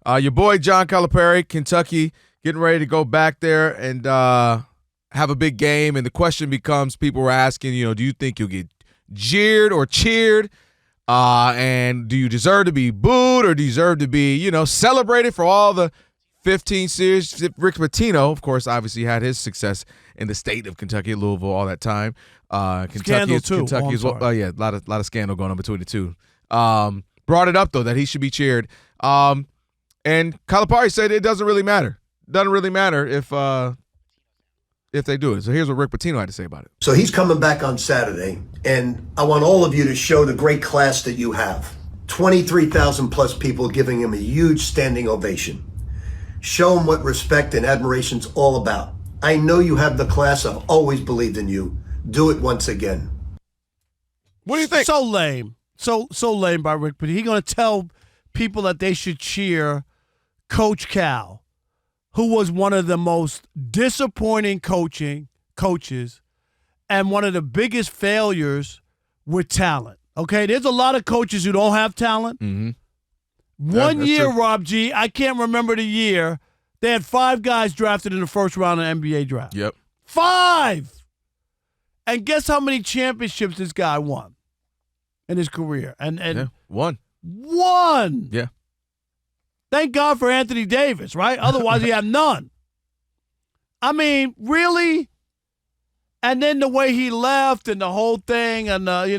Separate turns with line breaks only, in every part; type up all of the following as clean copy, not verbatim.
Your boy John Calipari, Kentucky, getting ready to go back there and have a big game. And the question becomes, people were asking, do you think you'll get jeered or cheered? And do you deserve to be booed or deserve to be, celebrated for all the 15 series? Rick Pitino, of course, obviously had his success in the state of Kentucky, Louisville, all that time.
Scandal too.
Kentucky as well. Yeah, a lot of scandal going on between the two. Brought it up though that he should be cheered. And Calipari said it doesn't really matter. Doesn't really matter if they do it. So here's what Rick Pitino had to say about it.
So he's coming back on Saturday, and I want all of you to show the great class that you have. 23,000 plus people giving him a huge standing ovation. Show him what respect and admiration's all about. I know you have the class. I've always believed in you. Do it once again.
What do you think?
So lame. So lame by Rick Pitino. He's going to tell people that they should cheer Coach Cal, who was one of the most disappointing coaches and one of the biggest failures with talent. Okay, there's a lot of coaches who don't have talent.
Mm-hmm.
One year,
true.
Rob G, I can't remember the year, they had 5 guys drafted in the first round of the NBA draft.
Yep.
5! And guess how many championships this guy won in his career? And
One.
Yeah. Thank God for Anthony Davis, right? Otherwise, he had none. I mean, really? And then the way he left and the whole thing, and he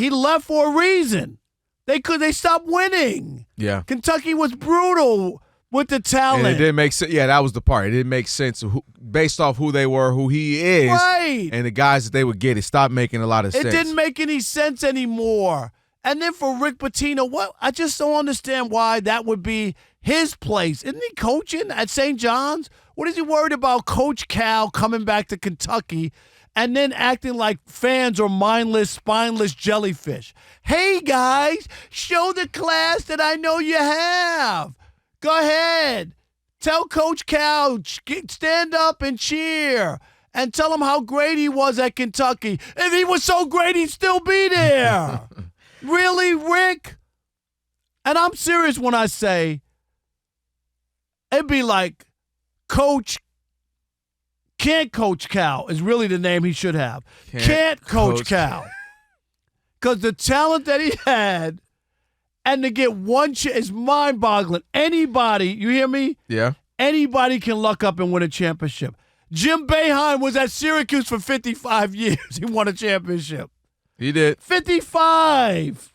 left for a reason. They stopped winning.
Yeah.
Kentucky was brutal with the talent.
And it didn't make sense. Yeah, that was the part. It didn't make sense based off who they were, who he is,
right,
and the guys that they would get. It stopped making a lot of sense.
It didn't make any sense anymore. And then for Rick Pitino, I just don't understand why that would be his place. Isn't he coaching at St. John's? What is he worried about Coach Cal coming back to Kentucky and then acting like fans are mindless, spineless jellyfish? Hey, guys, show the class that I know you have. Go ahead. Tell Coach Cal, stand up and cheer. And tell him how great he was at Kentucky. If he was so great, he'd still be there. Really, Rick? And I'm serious when I say it'd be like Can't Coach Cal is really the name he should have. Can't Coach Cal. Because the talent that he had and to get one is mind-boggling. Anybody, you hear me?
Yeah.
Anybody can luck up and win a championship. Jim Boeheim was at Syracuse for 55 years. He won a championship.
He did.
55.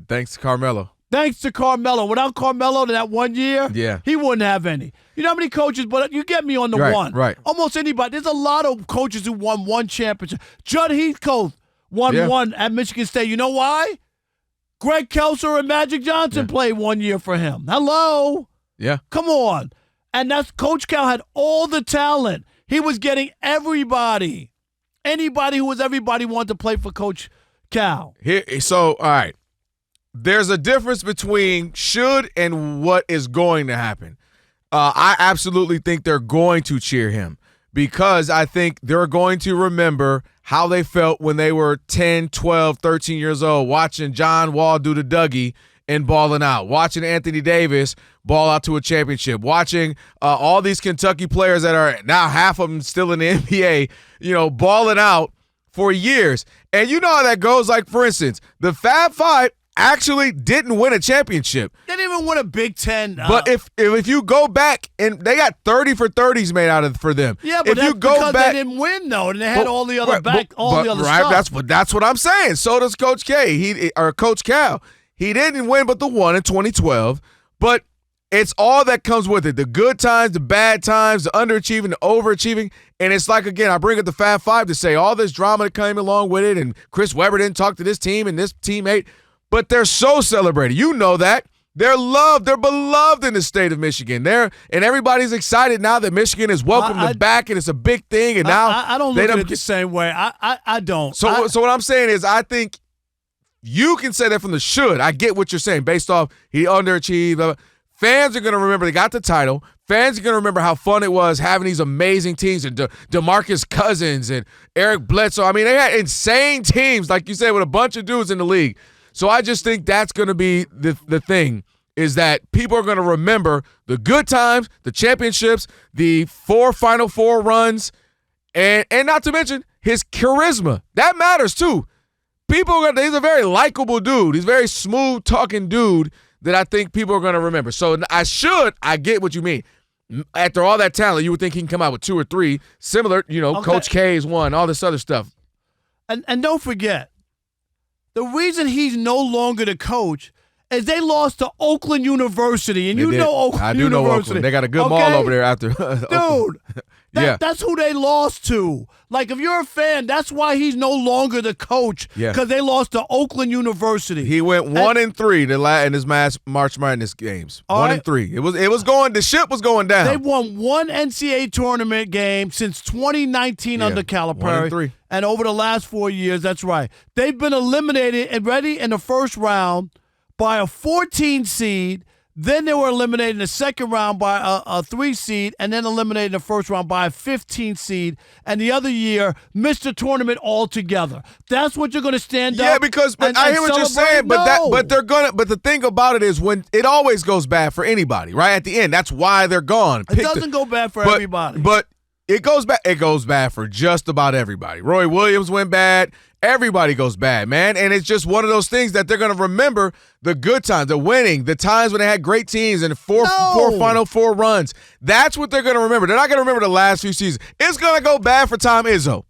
Thanks to Carmelo.
Without Carmelo to that 1 year,
yeah,
he wouldn't have any. You know how many coaches, but you get me on the one.
Right.
Almost anybody. There's a lot of coaches who won one championship. Judd Heathcote won one at Michigan State. You know why? Greg Kelser and Magic Johnson played 1 year for him. Hello?
Yeah.
Come on. And that's Coach Cal had all the talent. He was getting everybody. Anybody who was everybody wanted to play for Coach Cal.
So, all right. There's a difference between should and what is going to happen. I absolutely think they're going to cheer him because I think they're going to remember how they felt when they were 10, 12, 13 years old, watching John Wall do the Dougie and balling out, watching Anthony Davis ball out to a championship, watching all these Kentucky players that are now half of them still in the NBA, balling out for years. And you know how that goes. Like, for instance, the Fab Five actually didn't win a championship.
They didn't even win a Big Ten.
But if you go back, and they got 30 for 30s made out of for them.
Yeah, but that's because they didn't win, though, and they had all the other stuff.
That's what I'm saying. So does Coach K. Coach Cal. He didn't win but the one in 2012, but it's all that comes with it. The good times, the bad times, the underachieving, the overachieving. And it's like, again, I bring up the Fab Five to say all this drama that came along with it, and Chris Webber didn't talk to this team and this teammate. But they're so celebrated. You know that. They're loved. They're beloved in the state of Michigan. And everybody's excited now that Michigan has welcomed them back, and it's a big thing. And now
I don't look at it the same way. I don't.
So what I'm saying is I think you can say that from the should. I get what you're saying based off he underachieved. Fans are going to remember they got the title. Fans are going to remember how fun it was having these amazing teams and DeMarcus Cousins and Eric Bledsoe. I mean, they had insane teams, like you said, with a bunch of dudes in the league. So I just think that's going to be the thing is that people are going to remember the good times, the championships, the 4 Final Four runs, and not to mention his charisma. That matters too. He's a very likable dude. He's a very smooth talking dude that I think people are going to remember. So I get what you mean. After all that talent, you would think he can come out with 2 or 3 similar, okay. Coach K's one, all this other stuff.
And don't forget, the reason he's no longer the coach is they lost to Oakland University, and Oakland
I do
University.
know Oakland. They got a good mall over there after.
Dude, that's who they lost to. Like, if you're a fan, that's why he's no longer the coach, because they lost to Oakland University.
He went 1-3 in his March Madness games. 1-3. The ship was going down.
They won one NCAA tournament game since 2019 under Calipari.
1-3.
And over the last 4 years, that's right. They've been eliminated in the first round by a 14 seed. Then they were eliminated in the second round by a 3 seed, and then eliminated in the first round by a 15 seed. And the other year, missed the tournament altogether. That's what you're going to stand up.
Yeah, because I hear what you're saying, but they're gonna. But the thing about it is, when it always goes bad for anybody, right at the end. That's why they're gone.
It doesn't go bad for everybody,
but it goes bad. It goes bad for just about everybody. Roy Williams went bad. Everybody goes bad, man. And it's just one of those things that they're going to remember the good times, the winning, the times when they had great teams and four Final Four runs. That's what they're going to remember. They're not going to remember the last few seasons. It's going to go bad for Tom Izzo.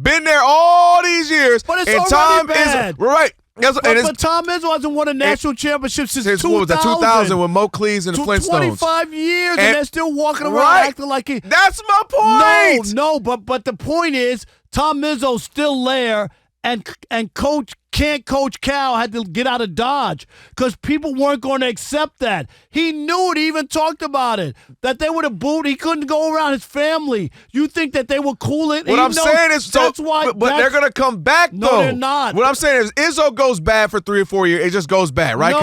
Been there all these years.
But it's already bad.
Izzo, right.
But Tom Izzo hasn't won a national championship since 2000.
What was that, 2000 with Mo Cleese and the Flintstones.
25 years, and they're still walking around acting like he.
That's my point.
No, but the point is, Tom Izzo's still there, and Coach Cal had to get out of Dodge because people weren't going to accept that. He knew it. He even talked about it, that they would have booed. He couldn't go around his family. You think that they would cool it?
What I'm saying is, that's why. But they're going to come back, though.
No, they're not.
What I'm saying is, Izzo goes bad for 3 or 4 years. It just goes bad, right?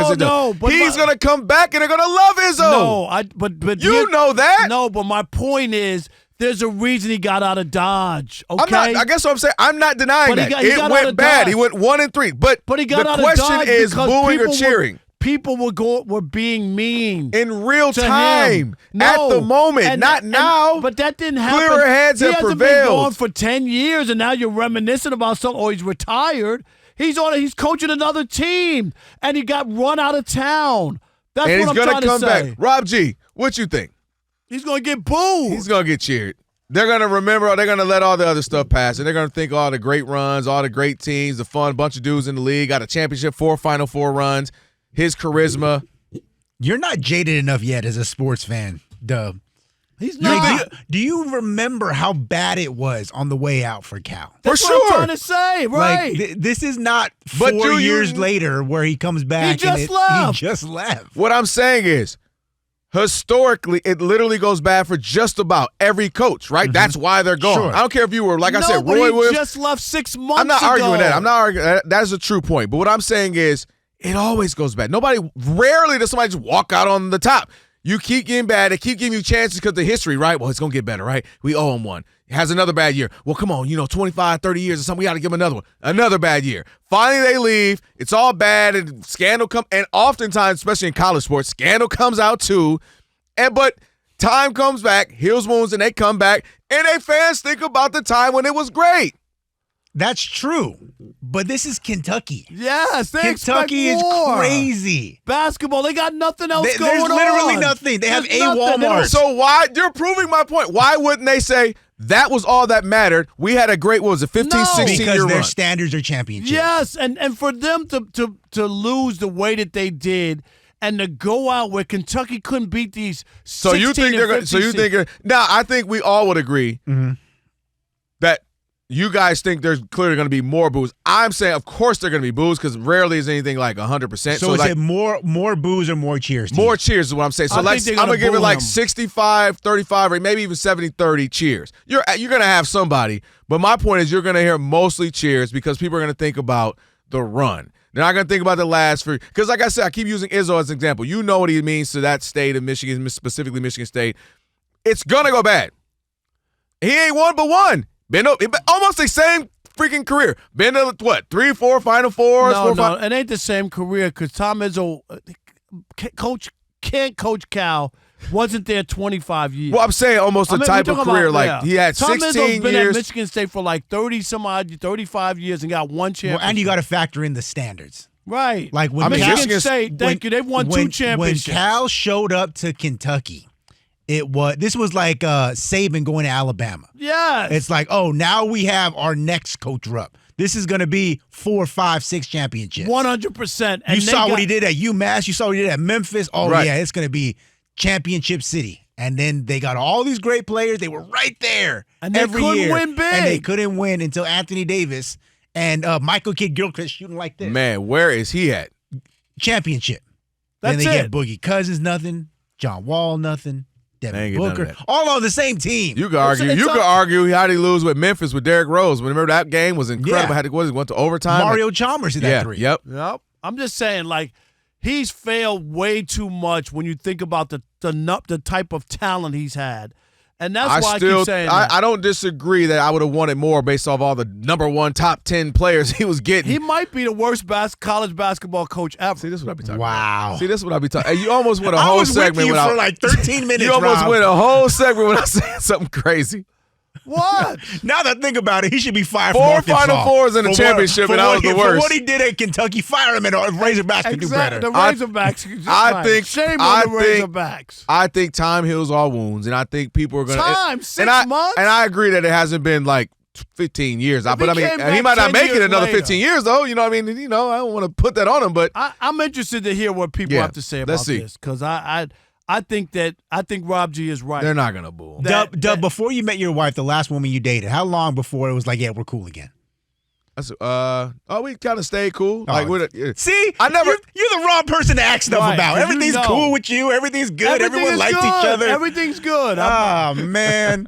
But
he's going to come back, and they're going to love Izzo.
But
you know that.
No, but my point is, there's a reason he got out of Dodge, okay?
I guess what I'm saying, I'm not denying that. It went bad. He went 1-3. But
he got out
the
of Dodge.
question is booing or cheering.
People were being mean.
In real time. At the moment. Not now.
But that didn't happen.
Clearer heads have prevailed.
He hasn't been gone for 10 years, and now you're reminiscing about something. Oh, he's retired. He's coaching another team, and he got run out of town. That's what I'm trying to say. And he's going to come back.
Rob G., what you think?
He's going to get booed.
He's going to get cheered. They're going to remember, they're going to let all the other stuff pass, and they're going to think all the great runs, all the great teams, the fun bunch of dudes in the league, got a championship, 4 Final Four runs, his charisma.
You're not jaded enough yet as a sports fan, Dub.
He's not.
Do you remember how bad it was on the way out for Cal?
That's
for sure.
What I'm trying to say, right?
Like, this is not 4 years later where he comes back.
He just left.
What I'm saying is, historically, it literally goes bad for just about every coach, right? Mm-hmm. That's why they're gone.
Sure.
I don't care if you were, like I said, Roy Williams.
He just left 6 months ago.
I'm not arguing that. I'm not arguing. That's a true point. But what I'm saying is, it always goes bad. Rarely does somebody just walk out on the top. You keep getting bad. They keep giving you chances because of the history, right? Well, it's going to get better, right? We owe him one. He has another bad year. Well, come on, 25, 30 years or something. We got to give him another one. Another bad year. Finally, they leave. It's all bad, and scandal comes. And oftentimes, especially in college sports, scandal comes out too. But time comes back, heals wounds, and they come back, and they fans think about the time when it was great.
That's true, but this is Kentucky.
Yes,
Kentucky is crazy.
Basketball, they got nothing else going on.
There's literally nothing. They have a Walmart.
So why? You're proving my point. Why wouldn't they say that was all that mattered? We had a great, 15, 16 year run.
Because their standards are championships.
Yes, and for them to lose the way that they did, and to go out where Kentucky couldn't beat these 16
So you think they're going? So you think? Now, I think we all would agree that you guys think there's clearly going to be more boos. I'm saying, of course, they're going to be boos because rarely is anything like 100%.
So is it more boos or more cheers?
More cheers is what I'm saying. So I'm going to give it like 65-35 or maybe even 70-30 cheers. You're going to have somebody, but my point is you're going to hear mostly cheers because people are going to think about the run. They're not going to think about the last few. Because like I said, I keep using Izzo as an example. You know what he means to that state of Michigan, specifically Michigan State. It's going to go bad. He ain't one but one. Been almost the same freaking career. Been to, 3, 4 Final Fours?
No, it ain't the same career because Tom Izzo, Coach Cal wasn't there 25 years.
Well, I'm saying almost the type of career. He had
Tom
16
Izzo's been
years.
at Michigan State for like 35 years and got one championship.
Well, and you got to factor in the standards.
Right.
Like when
Michigan State, thank you, they've won 2 championships.
When Cal showed up to Kentucky, this was like Saban going to Alabama.
Yes.
It's like, oh, now we have our next coach up. This is going to be 4, 5, 6 championships.
100%.
You saw what he did at UMass. You saw what he did at Memphis. Oh,
right.
Yeah, it's going to be championship city. And then they got all these great players. They were right there
and
every
couldn't
year.
win big.
And they couldn't win until Anthony Davis and Michael Kidd-Gilchrist shooting like this.
Man, where is he at?
Championship.
That's
then they
it.
get Boogie Cousins, nothing. John Wall, nothing.
They
Devin
ain't get none of
Booker,
that.
all on the same team.
You could argue how did he lose with Memphis with Derrick Rose? Remember that game was incredible.
Yeah.
Went to overtime.
Mario Chalmers hit that 3.
Yep.
I'm just saying, like, he's failed way too much when you think about the type of talent he's had. And that's why I keep saying that.
I don't disagree that I would have wanted more based off all the number 1 top 10 players he was getting.
He might be the worst college basketball coach ever.
See, this is what I be talking
Wow.
about. See, this is what I be talking about. You almost went a
I
whole
was
segment
with you
without
for like 13 minutes,
You almost
Rob.
went a whole segment without saying something crazy.
What?
Now that I think about it, he should be fired
4
from Arkansas.
Final Fours in a championship, and that was the
For
worst.
what he did at Kentucky, fire him, and Razorbacks can do better.
The Razorbacks.
I think-
shame
I
on the
think-
Razorbacks.
I think time heals all wounds, and I think people are going to
6 months.
And I agree that it hasn't been like 15 years. But I
he
mean,
came
and he
back
might not
10
make it
years
another
later.
15 years, though. You know what I mean? I don't want to put that on him, but
I'm interested to hear what people have to say about
let's see.
this because I think Rob G is right.
they're not going to boo him.
Dub, before you met your wife, the last woman you dated, how long before it was like, yeah, we're cool again?
We kind of stayed cool.
See,
I never.
You're the wrong person to ask stuff
Right,
about.
'cause
Everything's
you know.
cool with you. Everything's good.
Everything
Everyone
is
likes
good.
each other.
Everything's good.
Oh, man.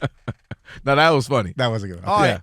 No, that was funny.
That was a good one.
All right.
Yeah.